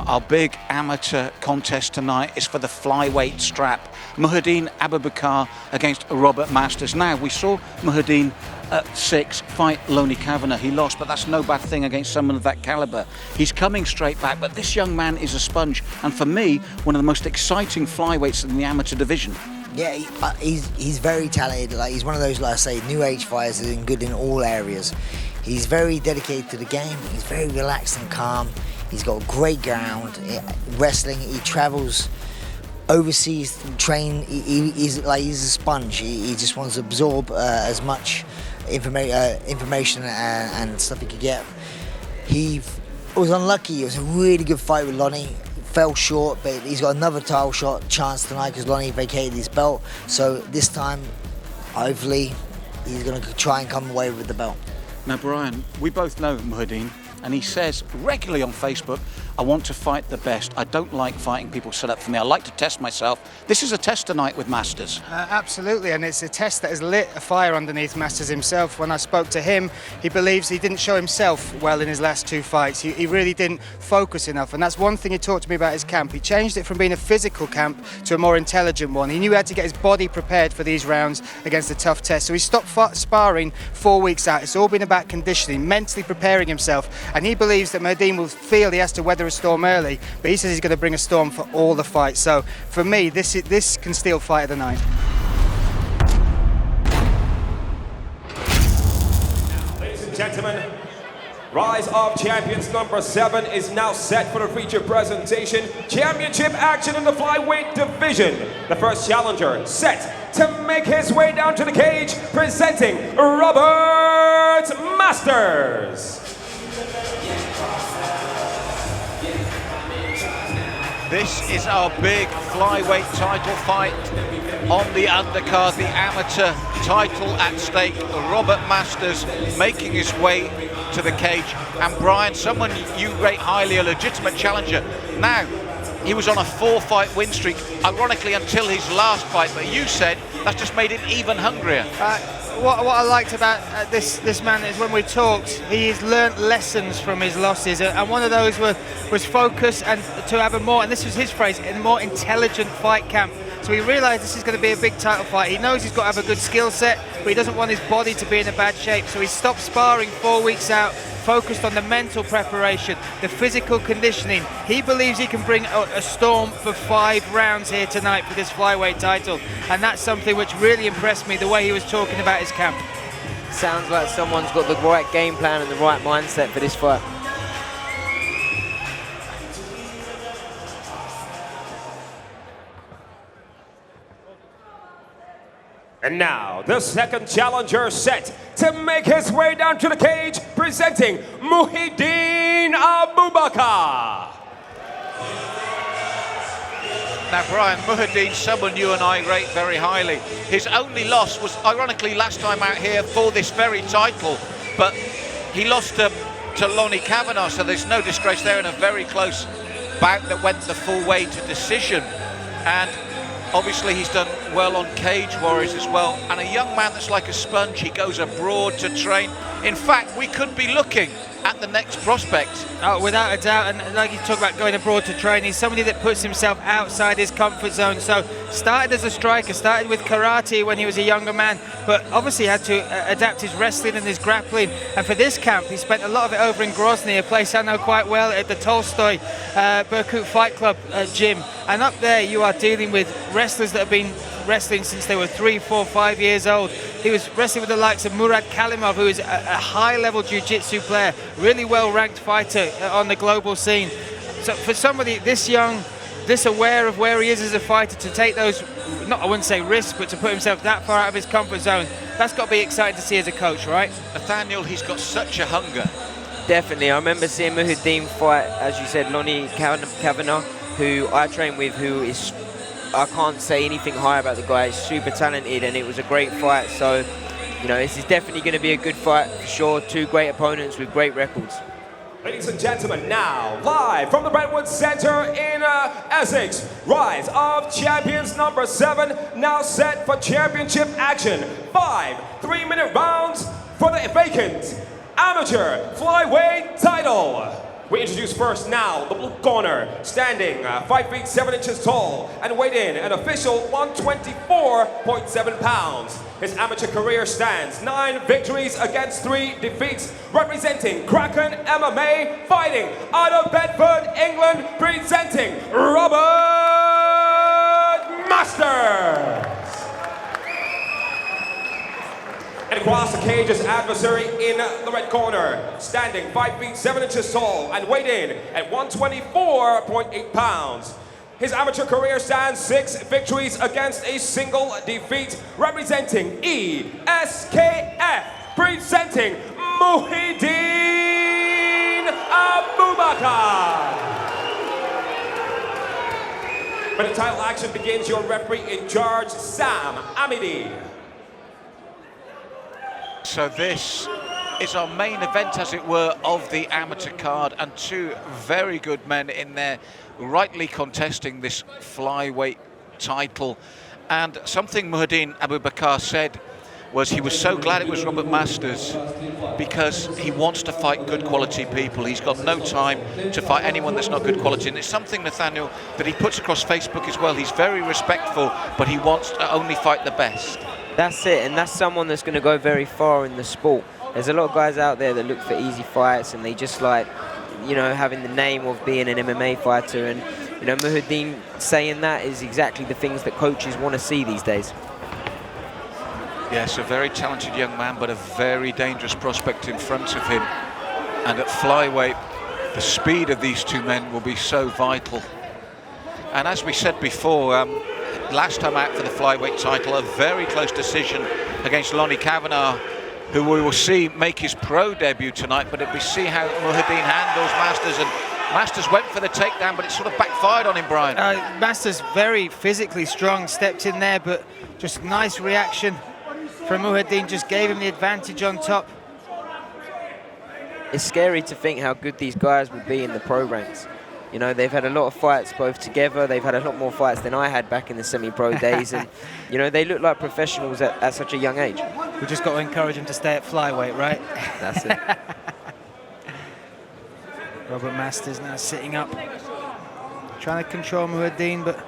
Now, our big amateur contest tonight is for the flyweight strap. Mohideen Abubakar against Robert Masters. Now, we saw Muhidin at 6 fight Lonnie Kavanagh. He lost, but that's no bad thing against someone of that caliber. He's coming straight back, but this young man is a sponge. And for me, one of the most exciting flyweights in the amateur division. Yeah, he's very talented. Like, he's one of those, like I say, new age fighters that are good in all areas. He's very dedicated to the game. He's very relaxed and calm. He's got great ground, wrestling. He travels overseas, train. He's a sponge. He just wants to absorb as much information and stuff he could get. He was unlucky. It was a really good fight with Lonnie. Fell short, but he's got another title shot chance tonight because Lonnie vacated his belt. So this time, hopefully, he's going to try and come away with the belt. Now, Brian, we both know Muhideen, and he says regularly on Facebook, I want to fight the best. I don't like fighting people set up for me. I like to test myself. This is a test tonight with Masters. Absolutely, and it's a test that has lit a fire underneath Masters himself. When I spoke to him, he believes he didn't show himself well in his last 2 fights. He really didn't focus enough, and that's one thing he talked to me about his camp. He changed it from being a physical camp to a more intelligent one. He knew he had to get his body prepared for these rounds against a tough test, so he stopped sparring 4 weeks out. It's all been about conditioning, mentally preparing himself, and he believes that Muhideen will feel he has to weather a storm early, but he says he's going to bring a storm for all the fights. So for me, this can steal fight of the night. Ladies and gentlemen, Rise of Champions number 7 is now set for the feature presentation. Championship action in the flyweight division. The first challenger set to make his way down to the cage, presenting Robert Masters. This is our big flyweight title fight on the undercard, the amateur title at stake. Robert Masters making his way to the cage. And Brian, someone you rate highly, a legitimate challenger. Now, he was on a 4-fight win streak, ironically until his last fight, but you said that's just made it even hungrier. What I liked about this man is when we talked, he's learnt lessons from his losses, and one of those was focus and to have a more, and this was his phrase, a more intelligent fight camp. So he realised this is going to be a big title fight. He knows he's got to have a good skill set, but he doesn't want his body to be in a bad shape. So he stopped sparring 4 weeks out, focused on the mental preparation, the physical conditioning. He believes he can bring a storm for 5 rounds here tonight for this flyweight title, and that's something which really impressed me, the way he was talking about his camp. Sounds like someone's got the right game plan and the right mindset for this fight. And now, the second challenger set to make his way down to the cage, presenting Mohideen Abubakar. Now, Brian, Muhideen, someone you and I rate very highly. His only loss was, ironically, last time out here for this very title, but he lost to Lonnie Kavanagh, so there's no disgrace there in a very close bout that went the full way to decision. And obviously, he's done well on Cage Warriors as well. And a young man that's like a sponge, he goes abroad to train. In fact, we could be looking at the next prospect. Oh, without a doubt, and like you talk about going abroad to train, he's somebody that puts himself outside his comfort zone. So started as a striker, started with karate when he was a younger man, but obviously had to adapt his wrestling and his grappling. And for this camp, he spent a lot of it over in Grozny, a place I know quite well, at the Tolstoy Berkut Fight Club gym. And up there, you are dealing with wrestlers that have been wrestling since they were 3, 4, 5 years old. He was wrestling with the likes of Murad Kalimov, who is a high-level jiu-jitsu player, really well-ranked fighter on the global scene. So for somebody this young, this aware of where he is as a fighter, to take those, I wouldn't say risks, but to put himself that far out of his comfort zone, that's got to be exciting to see as a coach, right? Nathaniel, he's got such a hunger. Definitely. I remember seeing Muhideen fight, as you said, Lonnie Kavanagh, who I train with, who is, I can't say anything high about the guy. He's super talented, and it was a great fight. So, you know, this is definitely going to be a good fight for sure. 2 great opponents with great records. Ladies and gentlemen, now live from the Brentwood Center in Essex, Rise of Champions number 7, now set for championship action. 5 3-minute rounds for the vacant amateur flyweight title. We introduce first now the blue corner, standing 5 feet 7 inches tall and weighed in an official 124.7 pounds. His amateur career stands 9 victories against 3 defeats, representing Kraken MMA, fighting out of Bedford, England, presenting Robert Masters. And across the cage, his adversary in the red corner, standing 5 feet 7 inches tall and weighed in at 124.8 pounds. His amateur career stands 6 victories against a single defeat, representing ESKF, presenting Mohideen Abubakar. When the title action begins, your referee in charge, Sam Amidi. So this is our main event, as it were, of the amateur card, and 2 very good men in there rightly contesting this flyweight title. And something Mohideen Abubakar said was he was so glad it was Robert Masters because he wants to fight good quality people. He's got no time to fight anyone that's not good quality. And it's something, Nathaniel, that he puts across Facebook as well. He's very respectful, but he wants to only fight the best. That's it, and that's someone that's going to go very far in the sport. There's a lot of guys out there that look for easy fights, and they just like, you know, having the name of being an MMA fighter. And, you know, Muhideen saying that is exactly the things that coaches want to see these days. Yes, a very talented young man, but a very dangerous prospect in front of him. And at flyweight, the speed of these 2 men will be so vital. And as we said before, last time out for the flyweight title, a very close decision against Lonnie Kavanagh, who we will see make his pro debut tonight. But we see how Muhideen handles Masters, and Masters went for the takedown, but it sort of backfired on him, Brian. Masters very physically strong, stepped in there, but just nice reaction from Muhideen, just gave him the advantage on top. It's scary to think how good these guys will be in the pro ranks. You know, they've had a lot of fights both together. They've had a lot more fights than I had back in the semi-pro days. And, you know, they look like professionals at such a young age. We just got to encourage them to stay at flyweight, right? That's it. Robert Masters now sitting up, trying to control Muhideen, but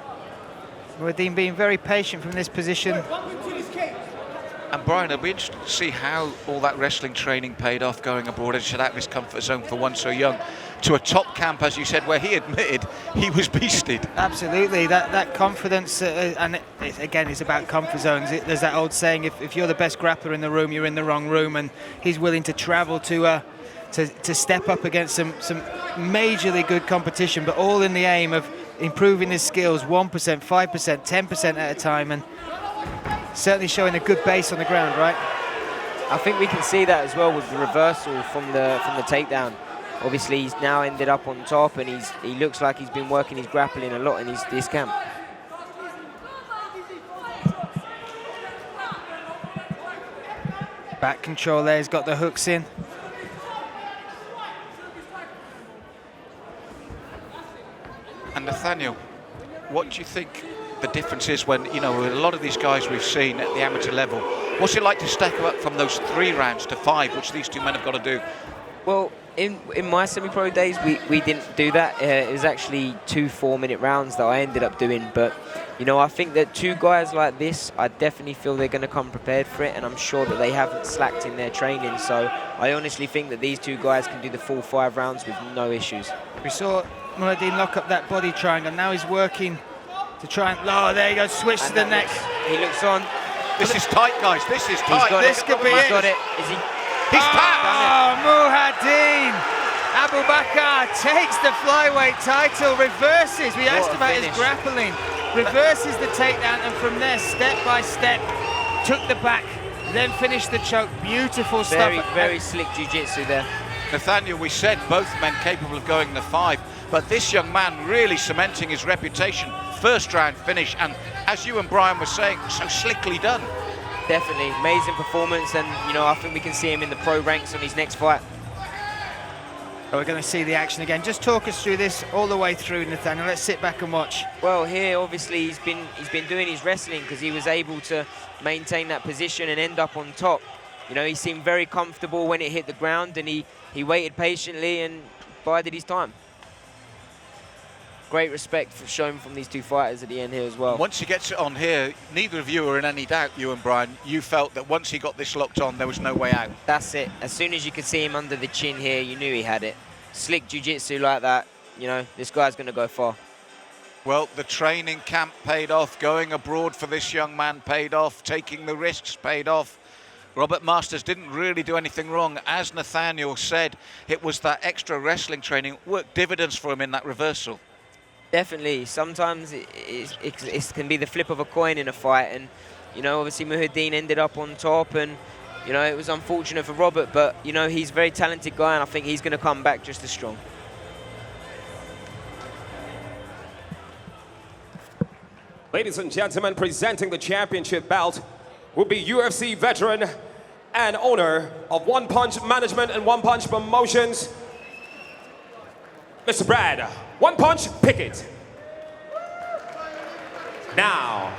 Muhideen being very patient from this position. And Brian, it'll be interesting to see how all that wrestling training paid off, going abroad and out of his comfort zone for one so young, to a top camp, as you said, where he admitted he was beasted. Absolutely, that confidence, and again, it's about comfort zones. There's that old saying, if you're the best grappler in the room, you're in the wrong room, and he's willing to travel to step up against some majorly good competition, but all in the aim of improving his skills 1%, 5%, 10% at a time, and certainly showing a good base on the ground, right? I think we can see that as well with the reversal from the takedown. Obviously, he's now ended up on top, and he looks like he's been working his grappling a lot in this camp. Back control there, he's got the hooks in. And Nathaniel, what do you think the difference is when, you know, a lot of these guys we've seen at the amateur level, what's it like to stack up from those 3 rounds to 5, which these 2 men have got to do? Well, in my semi-pro days, we didn't do that. It was actually 2 4-minute rounds that I ended up doing. But, you know, I think that 2 guys like this, I definitely feel they're going to come prepared for it, and I'm sure that they haven't slacked in their training. So I honestly think that these 2 guys can do the full 5 rounds with no issues. We saw Muhideen lock up that body triangle. Now he's working to try and... Oh, there you go, switch to the neck. He looks on. This is tight, guys. This is tight. This could be it. He's got it. Is he? He's tapped. Oh, Mohideen Abubakar takes the flyweight title, reverses. We asked about his grappling. Reverses the takedown, and from there, step by step, took the back, then finished the choke. Beautiful stuff. Very slick jiu-jitsu there. Nathaniel, we said both men capable of going to 5, but this young man really cementing his reputation. First round finish, and as you and Brian were saying, so slickly done. Definitely, amazing performance, and, you know, I think we can see him in the pro ranks on his next fight. We're going to see the action again. Just talk us through this all the way through, Nathaniel. Let's sit back and watch. Well, here obviously he's been doing his wrestling because he was able to maintain that position and end up on top. You know, he seemed very comfortable when it hit the ground, and he waited patiently and bided his time. Great respect for shown from these two fighters at the end here as well. Once he gets it on here, neither of you are in any doubt, you and Brian. You felt that once he got this locked on, there was no way out. That's it. As soon as you could see him under the chin here, you knew he had it. Slick jiu-jitsu like that, you know, this guy's going to go far. Well, the training camp paid off. Going abroad for this young man paid off. Taking the risks paid off. Robert Masters didn't really do anything wrong. As Nathaniel said, it was that extra wrestling training worked dividends for him in that reversal. Definitely. Sometimes it can be the flip of a coin in a fight. And, you know, obviously Muhideen ended up on top. And, you know, it was unfortunate for Robert. But, you know, he's a very talented guy. And I think he's going to come back just as strong. Ladies and gentlemen, presenting the championship belt will be UFC veteran and owner of One Punch Management and One Punch Promotions, Mr. Brad One Punch Pickett. Now,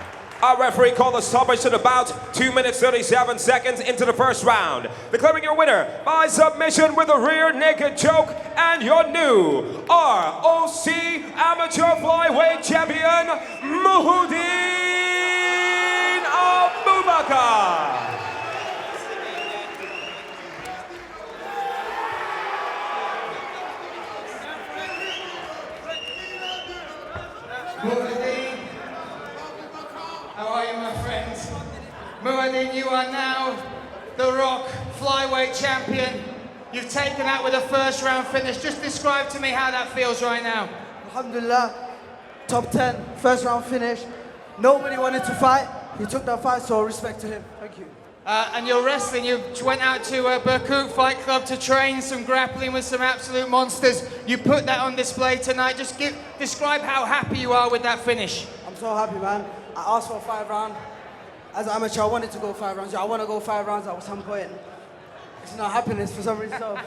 our referee called the stoppage to the bout 2 minutes 37 seconds into the first round, declaring your winner by submission with a rear naked choke and your new ROC Amateur Flyweight Champion, Mohideen Abubakar. Muhideen, how are you, my friends? Muhideen, you are now the ROC flyweight champion. You've taken that with a first round finish. Just describe to me how that feels right now. Alhamdulillah, top 10, first round finish. Nobody wanted to fight. He took that fight, so respect to him. Thank you. And you're wrestling. You went out to Berkut Fight Club to train some grappling with some absolute monsters. You put that on display tonight. Just describe how happy you are with that finish. I'm so happy, man. I asked for 5 rounds. As an amateur, I wanted to go 5 rounds. I want to go 5 rounds at some point. It's not happiness for some reason. So,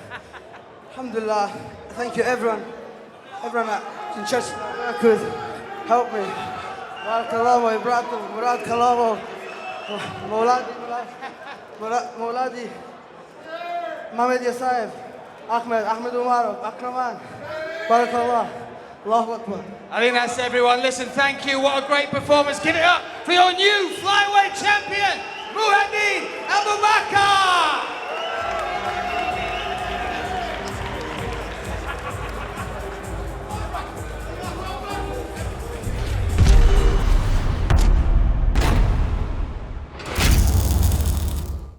alhamdulillah, thank you everyone. Everyone in church could help me. Barakallahu, Ibrahim, Murad Kalamo, Mauladi, Mohamed Yasaev, Ahmed Umarov, Akraman, Barakallah, Allahu Akbar. I think that's everyone. Listen, thank you. What a great performance. Give it up for your new flyweight champion, Mohideen Abubakar.